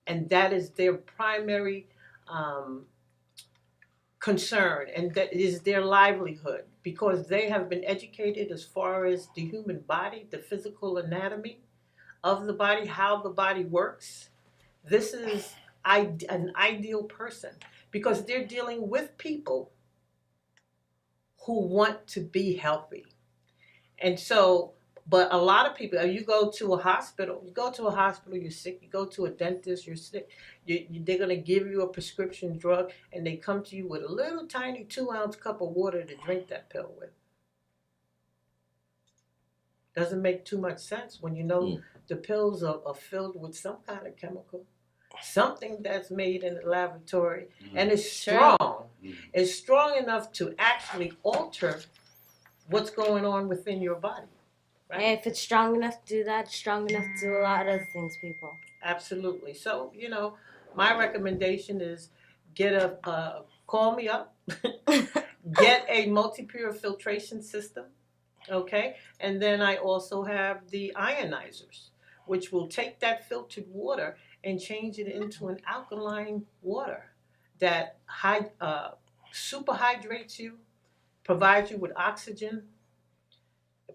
and that is their primary concern, and that is their livelihood, because they have been educated as far as the human body, the physical anatomy of the body, how the body works. This is an ideal person because they're dealing with people who want to be healthy. And so, but a lot of people, you go to a hospital, you're sick, you go to a dentist, you're sick, they're going to give you a prescription drug, and they come to you with a little tiny 2-ounce cup of water to drink that pill with. Doesn't make too much sense when you know the pills are filled with some kind of chemical, something that's made in the laboratory, and it's strong. It's strong enough to actually alter what's going on within your body. Right? And if it's strong enough to do that, it's strong enough to do a lot of other things, people. Absolutely. So, my recommendation is call me up, get a multi-pure filtration system, okay? And then I also have the ionizers, which will take that filtered water and change it into an alkaline water that super hydrates you, provides you with oxygen,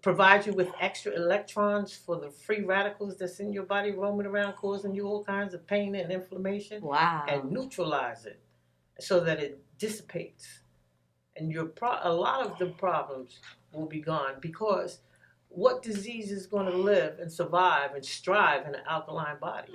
provides you with extra electrons for the free radicals that's in your body roaming around causing you all kinds of pain and inflammation. Wow. And neutralize it so that it dissipates. And a lot of the problems will be gone, because what disease is going to live and survive and strive in an alkaline body?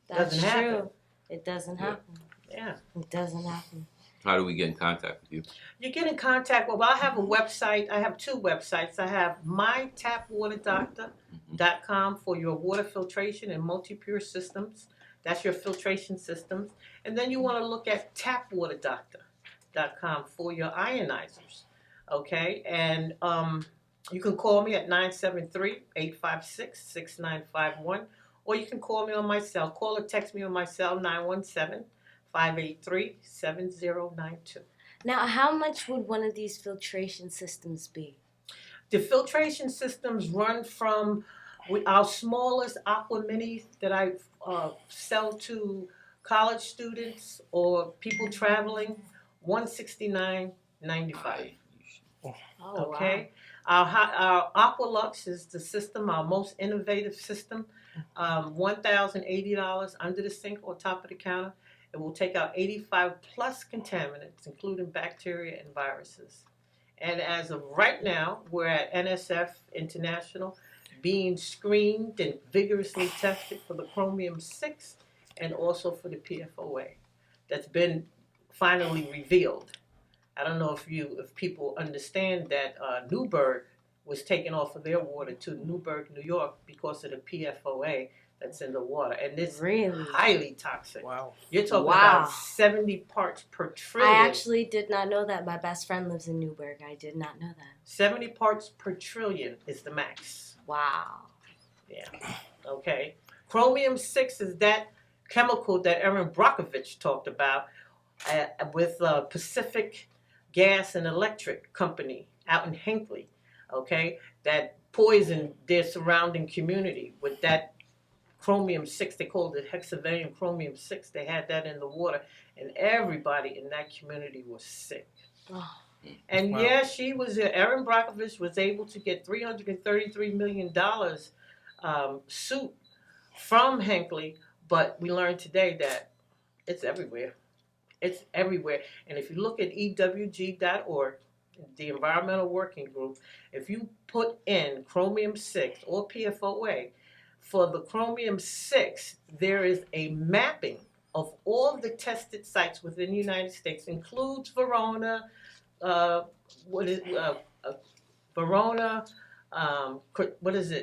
That's doesn't true. Happen. It doesn't happen. Yeah. It doesn't happen. How do we get in contact with you? You get in contact with, I have a website. I have 2 websites. I have mytapwaterdoctor.com for your water filtration and multi-pure systems. That's your filtration systems. And then you want to look at tapwaterdoctor.com for your ionizers. Okay? And you can call me at 973-856-6951, or you can call me on my cell. Call or text me on my cell, 917-583-7092. Now, how much would one of these filtration systems be? The filtration systems run from our smallest Aqua Mini that I sell to college students or people traveling, $169.95. Oh, okay. Wow. Our Aqualux is the system, our most innovative system. $1,080 under the sink or top of the counter. It will take out 85 plus contaminants, including bacteria and viruses. And as of right now, we're at NSF International being screened and vigorously tested for the chromium-6 and also for the PFOA. That's been finally revealed. I don't know if people understand that Newburgh was taken off of their water to Newburgh, New York, because of the PFOA that's in the water, and it's really highly toxic. Wow. You're talking about 70 parts per trillion. I actually did not know that. My best friend lives in Newburgh. I did not know that. 70 parts per trillion is the max. Wow. Yeah. Okay. Chromium-6 is that chemical that Erin Brockovich talked about with Pacific Gas and Electric Company out in Hinckley. Okay, that poisoned their surrounding community with that chromium-6. They called it hexavalent chromium-6. They had that in the water, and everybody in that community was sick. Oh. And wow. Yeah, Erin Brockovich was able to get $333 million suit from Hinckley, but we learned today that it's everywhere. It's everywhere. And if you look at EWG.org, the Environmental Working Group, if you put in chromium-6 or PFOA, for the chromium-6, there is a mapping of all the tested sites within the United States, includes Verona,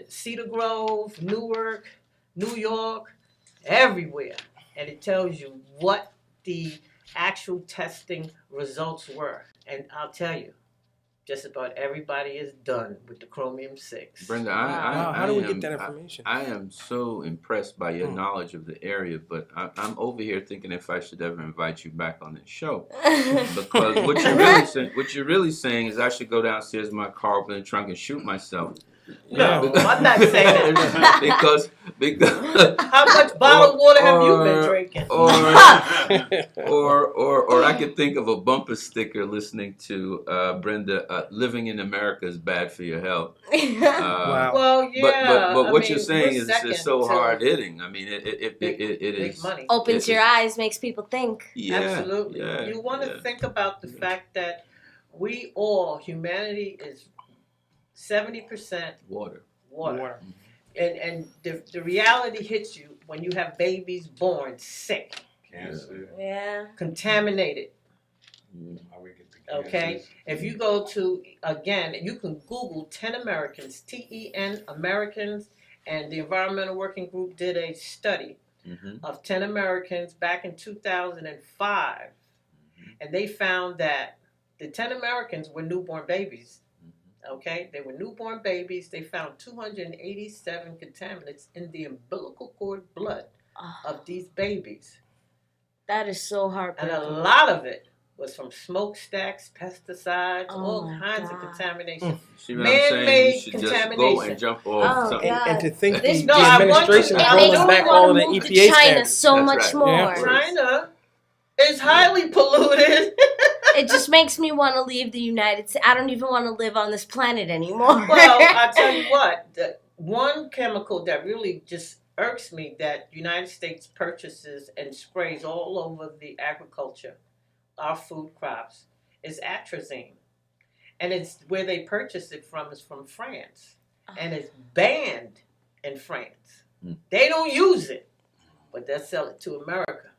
Cedar Grove, Newark, New York, everywhere. And it tells you what the actual testing results were. And I'll tell you, just about everybody is done with the chromium-6. Brenda, how do we get that information? I am so impressed by your knowledge of the area, but I'm over here thinking if I should ever invite you back on this show. Because what you're really saying is I should go downstairs in my car, open the trunk, and shoot myself. No, I'm not saying that. because How much bottled water have you been drinking? Or I could think of a bumper sticker listening to Brenda. Living in America is bad for your health. Wow. Well, yeah. But what you're we're saying is second so to hard hitting. I mean, it big is money. Opens your eyes, makes people think. Yeah, Absolutely. yeah, You want to think about the fact that humanity is 70% water. And the reality hits you when you have babies born sick, Cancer. Yeah. contaminated. How we get the cancer. Okay, if you go to, again, you can Google 10 Americans, TEN Americans, and the Environmental Working Group did a study of 10 Americans back in 2005, and they found that the 10 Americans were newborn babies. Okay, they were newborn babies. They found 287 contaminants in the umbilical cord blood of these babies. That is so heartbreaking. And a lot of it was from smokestacks, pesticides, Oh all my kinds of God. contamination. See what I'm saying? Man-made You should just go contamination. and jump off something. God. And to think This- the No, I want administration you- is I rolling don't back wanna all of the move to EPA China standards. so That's much right. more. Yeah. China is highly polluted. It just makes me want to leave the United States. I don't even want to live on this planet anymore. Well, I tell you what, the one chemical that really just irks me that United States purchases and sprays all over the agriculture, our food crops, is atrazine. And it's where they purchase it from is from France. And it's banned in France. They don't use it, but they'll sell it to America.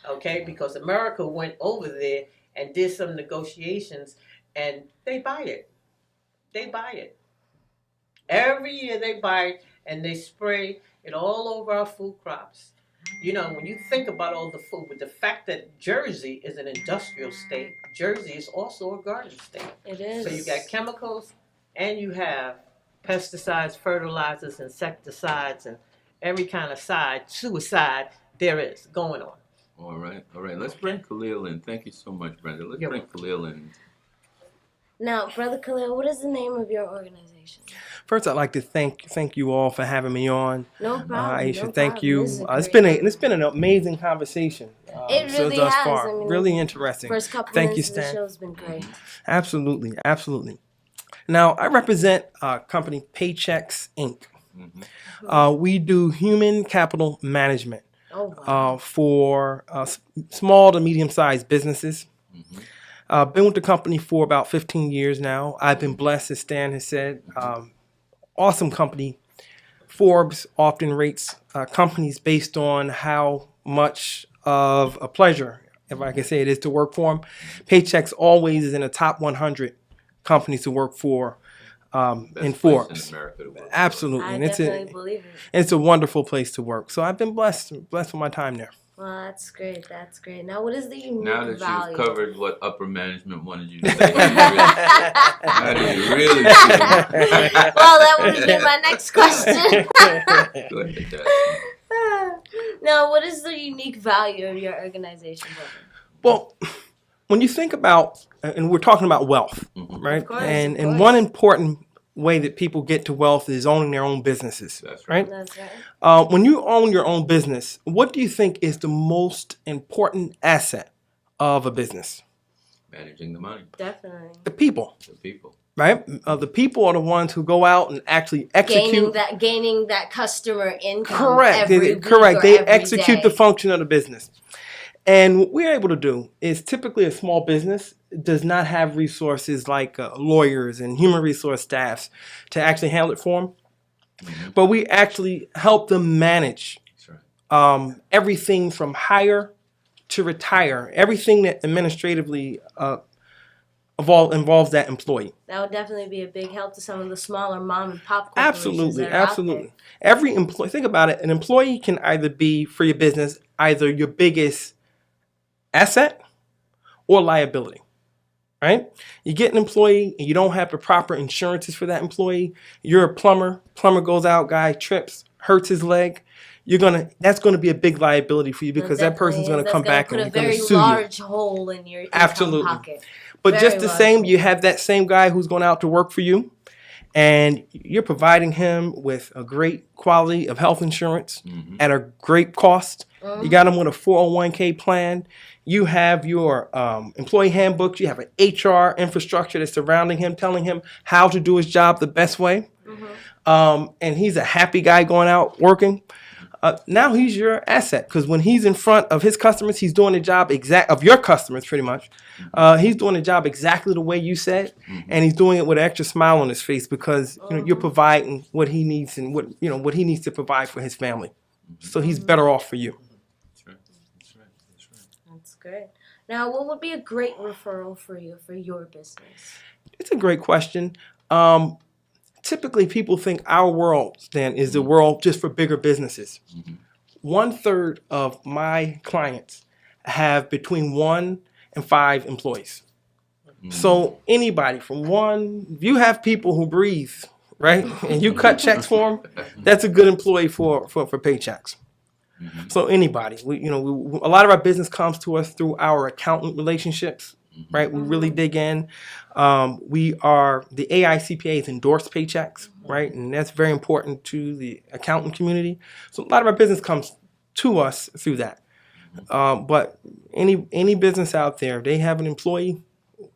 Okay, because America went over there and did some negotiations, and they buy it. They buy it. Every year they buy it, and they spray it all over our food crops. You know, when you think about all the food, with the fact that Jersey is an industrial state, Jersey is also a garden state. It is. So you got chemicals, and you have pesticides, fertilizers, insecticides, and every kind of suicide there is going on. All right. Let's bring Khalil in. Thank you so much, Brenda. Let's bring Khalil in. Now, Brother Khalil, what is the name of your organization? First, I'd like to thank you all for having me on. No problem. Aisha, no thank problem. you. This is a It's been an amazing conversation. It really thus has. far. I mean, really interesting. First couple Thank minutes you, of the Stan. show's been great. Absolutely. Now, I represent company Paychecks Inc. We do human capital management for small to medium-sized businesses. I've been with the company for about 15 years now. I've been blessed, as Stan has said. Awesome company. Forbes often rates companies based on how much of a pleasure, if I can say it, is to work for them. Paychecks always is in the top 100 companies to work for in Forbes. In America to work. Absolutely. I And definitely believe it. it's a wonderful place to work. So I've been blessed with my time there. Well, that's great. Now, what is the unique Now that value? you've covered what upper management wanted you to say, how do you really feel? Well, that would have been my next question. Go ahead, Dad. Now, what is the unique value of your organization, brother? Well, when you think about, and we're talking about wealth, right? Of course, and of course. one important way that people get to wealth is owning their own businesses. That's right. That's right. When you own your own business, what do you think is the most important asset of a business? Managing the money. Definitely. The people, The people. right? The people are the ones who go out and actually execute. Gaining that customer income. Correct. Every week Correct. or They every execute day. the function of the business. And what we're able to do is typically a small business does not have resources like lawyers and human resource staffs to actually handle it for them. But we actually help them manage That's right. everything from hire to retire, everything that administratively involves that employee. That would definitely be a big help to some of the smaller mom and pop corporations. that are out Absolutely. Every employee, think about it, an employee can either be, for your business, either your biggest asset or liability, right? You get an employee and you don't have the proper insurances for that employee. You're a plumber goes out, guy trips, hurts his leg. That's gonna be a big liability for you there. because that person's gonna come back and put a he's gonna very sue you. large hole in your income Absolutely. pocket. But Very just the large same, hole. you have that same guy who's going out to work for you, and you're providing him with a great quality of health insurance at a great cost. You got him with a 401k plan. You have your employee handbooks. You have an HR infrastructure that's surrounding him, telling him how to do his job the best way. And he's a happy guy going out working. Now he's your asset, because when he's in front of his customers, he's doing the job of your customers pretty much. He's doing the job exactly the way you said, and he's doing it with an extra smile on his face because you're providing what he needs and what he needs to provide for his family. So he's better off for you. That's right. That's right. That's right. That's good. Now, what would be a great referral for you for your business? It's a great question. Typically, people think our world, Stan, is the world just for bigger businesses. 1/3 of my clients have between 1 and 5 employees. So anybody from one, you have people who breathe, right? And you cut checks for them. That's a good employee for Paychecks. So anybody, a lot of our business comes to us through our accountant relationships. Right, we really dig in. We are the AICPA's endorsed Paychecks, right, and that's very important to the accountant community. So a lot of our business comes to us through that. But any business out there, they have an employee,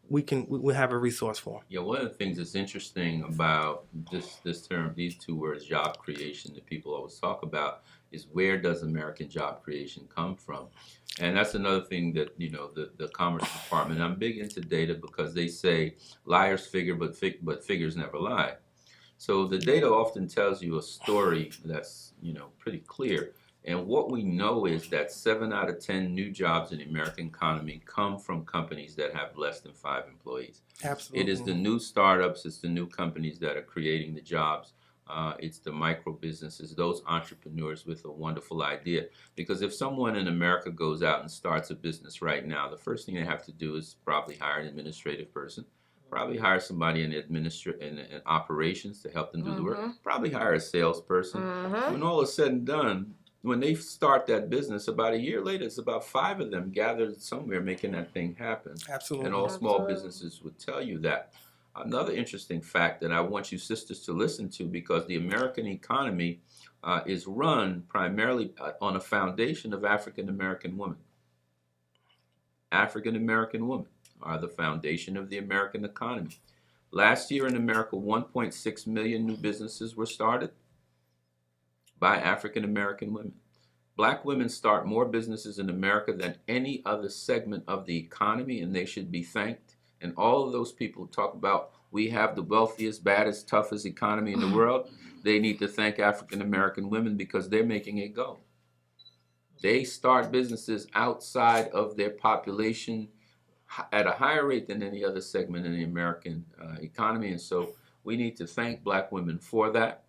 we have a resource for them. Yeah, one of the things that's interesting about this term, these two words, job creation, that people always talk about, is where does American job creation come from? And that's another thing that, the Commerce Department, I'm big into data because they say liars figure, but figures never lie. So the data often tells you a story that's, pretty clear. And what we know is that 7 out of 10 new jobs in the American economy come from companies that have less than 5 employees. Absolutely. It is the new startups, it's the new companies that are creating the jobs. It's the micro businesses, those entrepreneurs with a wonderful idea. Because if someone in America goes out and starts a business right now, the first thing they have to do is probably hire an administrative person, probably hire somebody in operations to help them do the work, probably hire a salesperson. When all is said and done, when they start that business, about a year later, it's about 5 of them gathered somewhere making that thing happen. Absolutely. And all small businesses would tell you that. Another interesting fact that I want you sisters to listen to, because the American economy is run primarily on a foundation of African American women. African American women are the foundation of the American economy. Last year in America, 1.6 million new businesses were started by African American women. Black women start more businesses in America than any other segment of the economy, and they should be thanked. And all of those people talk about we have the wealthiest, baddest, toughest economy in the world. They need to thank African American women because they're making it go. They start businesses outside of their population at a higher rate than any other segment in the American economy. And so we need to thank Black women for that.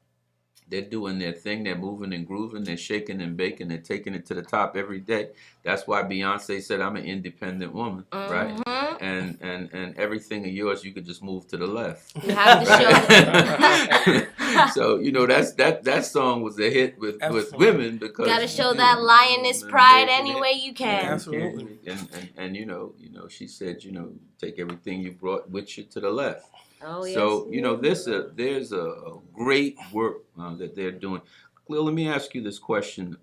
They're doing their thing. They're moving and grooving. They're shaking and baking. They're taking it to the top every day. That's why Beyonce said, "I'm an independent woman," right? And everything of yours, you could just move to the left. You have to show. So that song was a hit with women because Gotta show that lioness pride any way you can. Absolutely. And she said, take everything you brought with you to the left. Oh, yes. So, there's a great work that they're doing. Cleo, let me ask you this question.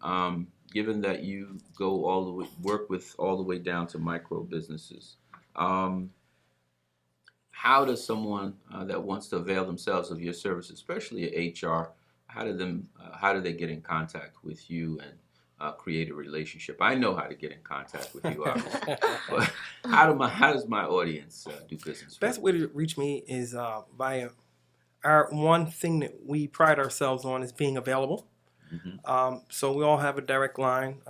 Given that you go work with all the way down to micro businesses, how does someone that wants to avail themselves of your service, especially at HR, how do they get in contact with you and create a relationship? I know how to get in contact with you, obviously. But how does my audience do business? The best way to reach me is via our one thing that we pride ourselves on is being available. So we all have a direct line.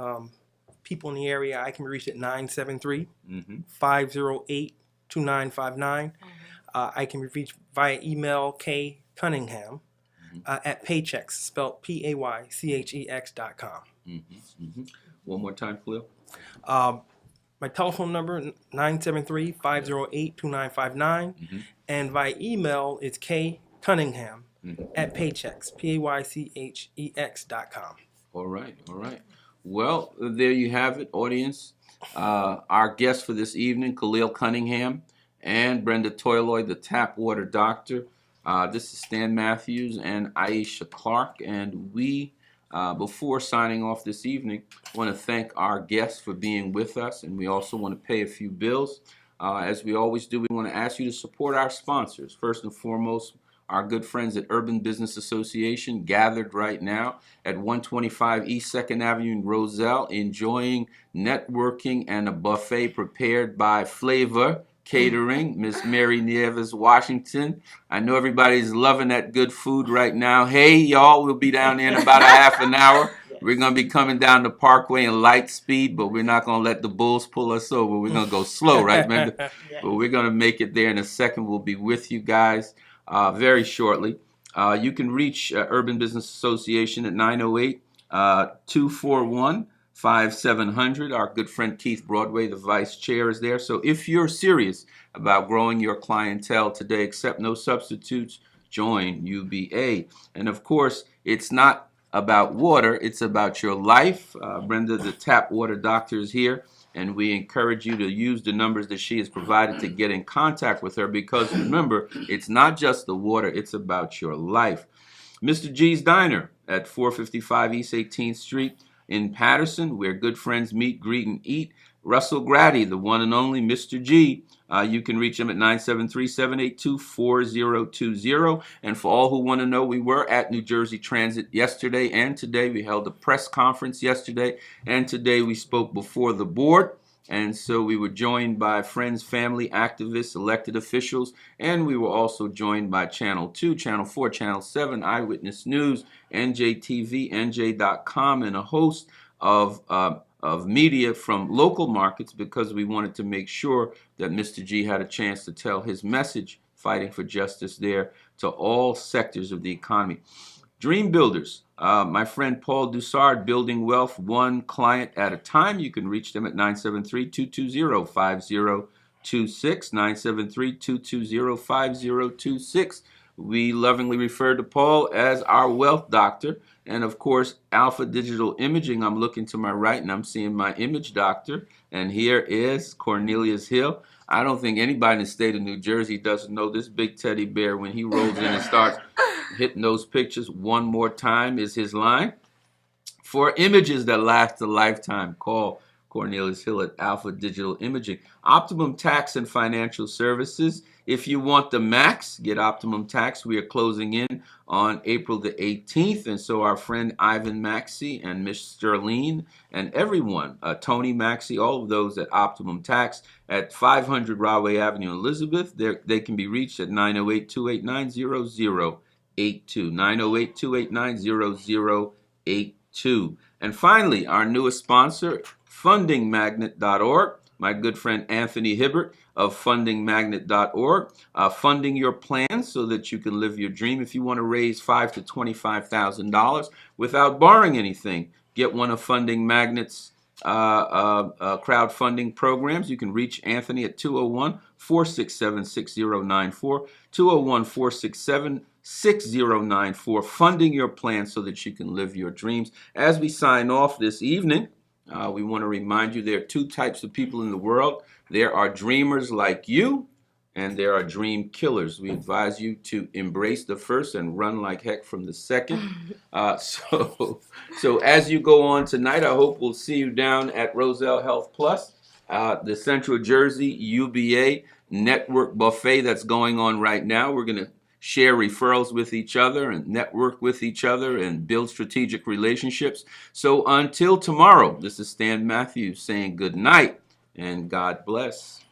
People in the area, I can be reached at 973-508-2959. I can be reached via email kcunningham at Paychecks, spelled PAYCHEX.com. One more time, Cleo. My telephone number, 973-508-2959. And via email, it's kcunningham at Paychecks, PAYCHEX.com. All right. Well, there you have it, audience. Our guests for this evening, Khalil Cunningham and Brenda Toyloy, the tap water doctor. This is Stan Mathews and Aisha Clark, and we, before signing off this evening, want to thank our guests for being with us, and we also want to pay a few bills. As we always do, we want to ask you to support our sponsors. First and foremost, our good friends at Urban Business Association, gathered right now at 125 East 2nd Avenue in Roselle, enjoying networking and a buffet prepared by Flavor Catering, Miss Mary Nieves, Washington. I know everybody's loving that good food right now. Hey, y'all, we'll be down there in about a half an hour. We're going to be coming down the Parkway in light speed, but we're not going to let the bulls pull us over. We're going to go slow, right, Menda? Yeah. But we're going to make it there in a second. We'll be with you guys very shortly. You can reach Urban Business Association at 908-241-5700. Our good friend Keith Broadway, the vice chair, is there. So if you're serious about growing your clientele today, accept no substitutes, join UBA. And of course, it's not about water, it's about your life. Brenda, the tap water doctor, is here, and we encourage you to use the numbers that she has provided to get in contact with her, because remember, it's not just the water, it's about your life. Mr. G's Diner at 455 East 18th Street in Patterson, where good friends meet, greet, and eat. Russell Grady, the one and only Mr. G. You can reach him at 973-782-4020. And for all who want to know, we were at New Jersey Transit yesterday and today. We held a press conference yesterday, and today we spoke before the board. And so we were joined by friends, family, activists, elected officials, and we were also joined by Channel 2, Channel 4, Channel 7, Eyewitness News, NJTV, NJ.com, and a host of media from local markets, because we wanted to make sure that Mr. G had a chance to tell his message, fighting for justice there, to all sectors of the economy. Dream Builders, my friend Paul Dussard, building wealth one client at a time. You can reach them at 973-220-5026, 973-220-5026. We lovingly refer to Paul as our wealth doctor. And of course, Alpha Digital Imaging. I'm looking to my right and I'm seeing my image doctor. And here is Cornelius Hill. I don't think anybody in the state of New Jersey doesn't know this big teddy bear. When he rolls in and starts hitting those pictures, one more time is his line. For images that last a lifetime, call Cornelius Hill at Alpha Digital Imaging. Optimum Tax and Financial Services. If you want the max, get Optimum Tax. We are closing in on April the 18th. And so our friend Ivan Maxey and Miss Sterling and everyone, Tony Maxey, all of those at Optimum Tax at 500 Rahway Avenue, Elizabeth, they can be reached at 908-289-0082. 908-289-0082. And finally, our newest sponsor, fundingmagnet.org. My good friend Anthony Hibbert of fundingmagnet.org, funding your plans so that you can live your dream. If you want to raise $5,000 to $25,000 without borrowing anything, get one of Funding Magnet's crowdfunding programs. You can reach Anthony at 201-467-6094, 201-467-6094, funding your plan so that you can live your dreams. As we sign off this evening, we want to remind you there are two types of people in the world. There are dreamers like you, and there are dream killers. We advise you to embrace the first and run like heck from the second. So as you go on tonight, I hope we'll see you down at Roselle Health Plus, the Central Jersey UBA Network Buffet that's going on right now. We're going to share referrals with each other and network with each other and build strategic relationships. So until tomorrow, this is Stan Mathews saying good night and God bless.